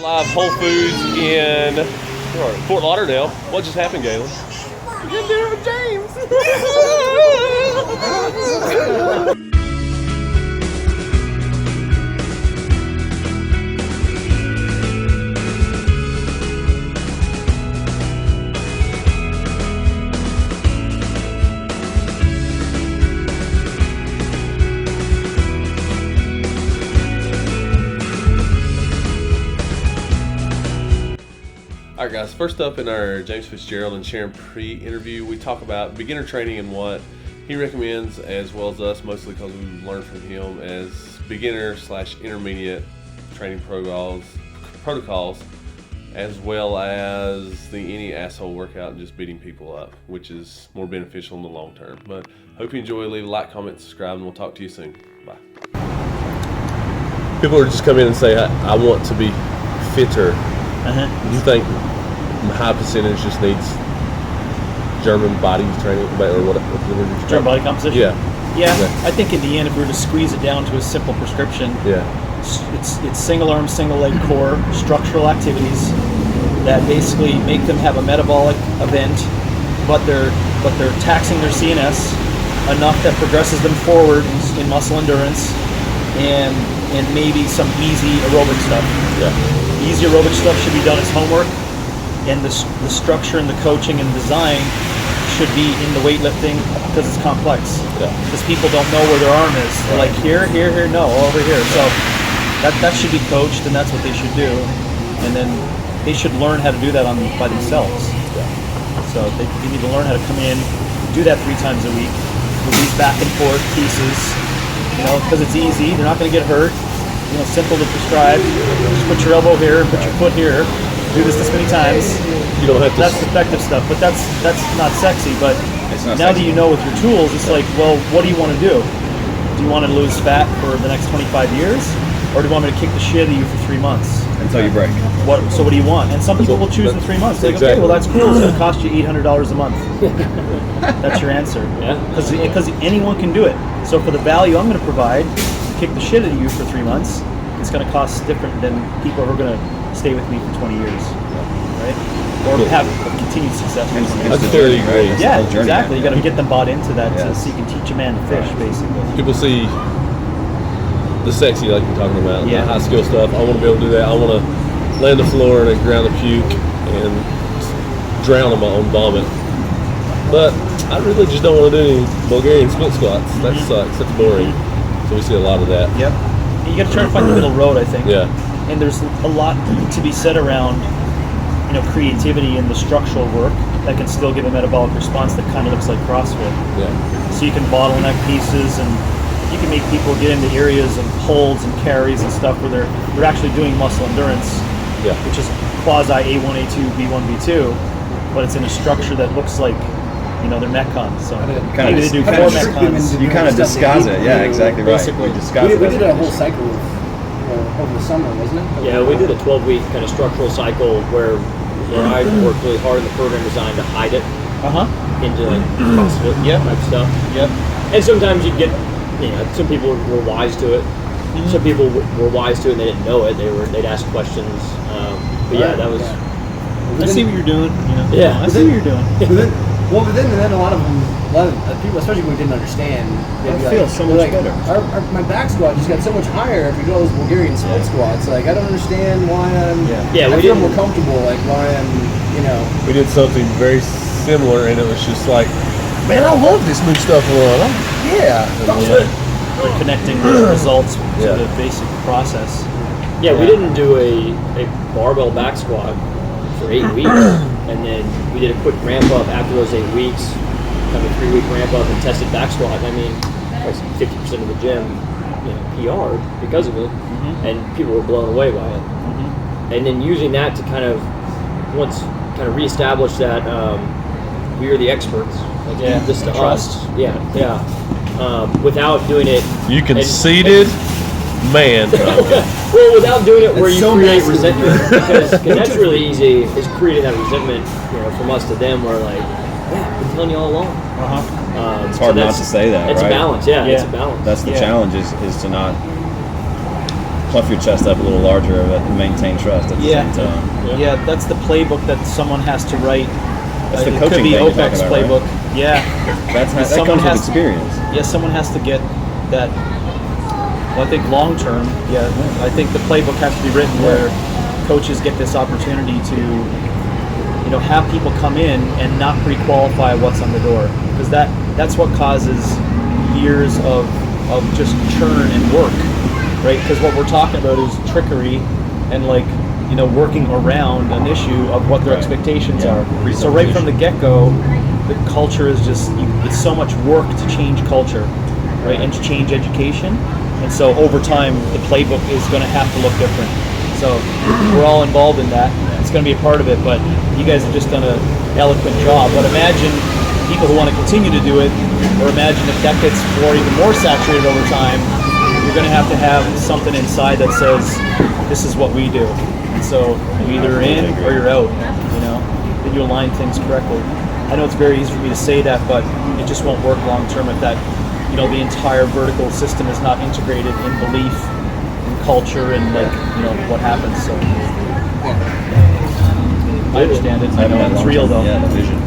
Live Whole Foods in Fort Lauderdale. What just happened, Galen? James. All right, guys, first up in our James Fitzgerald and Sharon pre-interview, we talk about beginner training and what he recommends, as well as us, mostly because we've learned from him, as beginner/intermediate training protocols, as well as the any asshole workout and just beating people up, which is more beneficial in the long term. But hope you enjoy. Leave a like, comment, subscribe, and we'll talk to you soon. Bye. People are just come in and say, I want to be fitter. Do you think high percentage just needs German body training or what? German body composition? Yeah. I think in the end, if we were to squeeze it down to a simple prescription, it's single arm, single leg core structural activities that basically make them have a metabolic event, but they're taxing their CNS enough that progresses them forward in muscle endurance and maybe some easy aerobic stuff. Yeah. Easy aerobic stuff should be done as homework, and the structure and the coaching and design should be in the weightlifting because it's complex. Because people don't know where their arm is. They're like here, no, over here. So that should be coached, and that's what they should do. And then they should learn how to do that by themselves. So they need to learn how to come in, do that 3 times a week with these back and forth pieces. Because it's easy. They're not going to get hurt. Simple to prescribe. Just put your elbow here, put your foot here. Do this many times. You don't have to. That's effective stuff, but that's not sexy. But now that you know with your tools, it's like, well, what do you want to do? Do you want to lose fat for the next 25 years, or do you want me to kick the shit out of you for 3 months until you break? So what do you want? And some people will choose the 3 months. They go, okay, well that's cool. It's going to cost you $800 a month. That's your answer. Yeah. Because anyone can do it. So for the value I'm going to provide, kick the shit out of you for 3 months, it's going to cost different than people who are going to stay with me for 20 years, right? Or have continued success. That's a very great. Yeah, exactly. You got to get them bought into that, so you can teach a man to fish, basically. People see the sexy, like you're talking about, the high skill stuff. I want to be able to do that. I want to lay on the floor and ground the puke and drown on my own vomit. But I really just don't want to do any Bulgarian split squats. That sucks. That's boring. So we see a lot of that. Yep. You got to try to find the middle road, I think. Yeah. And there's a lot to be said around, creativity in the structural work that can still give a metabolic response that kind of looks like CrossFit. Yeah. So you can bottleneck pieces, and you can make people get into areas of holds and carries and stuff where they're actually doing muscle endurance, which is quasi A1, A2, B1, B2, but it's in a structure that looks like their Metcons. So maybe they do 4 Metcons. You kind of disguise it. Yeah, exactly right. Basically. We did a whole cycle over the summer, wasn't it? Yeah, we did a 12-week kind of structural cycle where I worked really hard in the program design to hide it into like CrossFit type stuff. Yep. And sometimes you get, some people were wise to it. Some people were wise to it and they didn't know it. They'd ask questions. But that was. I see what you're doing. Yeah, I see what you're doing. But then a lot of people, especially when we didn't understand, I feel so much better. My back squat just got so much higher if we do all those Bulgarian split squats. Like, I don't understand why I feel more comfortable. Like, why I'm, We did something very similar, and it was just like, man, I love this new stuff we're on. We're connecting the results to the basic process. Yeah, we didn't do a barbell back squat for 8 weeks. And then we did a quick ramp up after those 8 weeks, kind of a 3-week ramp up and tested back squat. I mean, like 50% of the gym, PR'd because of it, and people were blown away by it. And then using that to kind of reestablish that we are the experts. Like, this to trust. us. Without doing it. You conceited. Man. Well, without doing it where you create resentment, because that's really easy, is creating that resentment, from us to them, where like, I've been telling you all along. It's hard not to say that, it's right? It's a balance, it's a balance. That's the challenge is to not puff your chest up a little larger but maintain trust at the same time. Yeah, that's the playbook that someone has to write. That's the it coaching could be thing you're OPEX talking about, playbook. right? Yeah, That someone comes with has experience. someone has to get that. Well, I think long term, I think the playbook has to be written where coaches get this opportunity to, have people come in and not pre-qualify what's on the door, because that's what causes years of just churn and work, right? Because what we're talking about is trickery and working around an issue of what their expectations are. So right from the get-go, the culture is just it's so much work to change culture, right, and to change education. And so over time, the playbook is going to have to look different. So we're all involved in that. It's going to be a part of it, but you guys have just done an eloquent job. But imagine people who want to continue to do it, or imagine if that gets even more saturated over time, you're going to have something inside that says, this is what we do. And so you're either in or you're out, that you align things correctly. I know it's very easy for me to say that, but it just won't work long term if that, the entire vertical system is not integrated in belief and culture and what happens. So I understand it. I know it's real though. Yeah, the vision.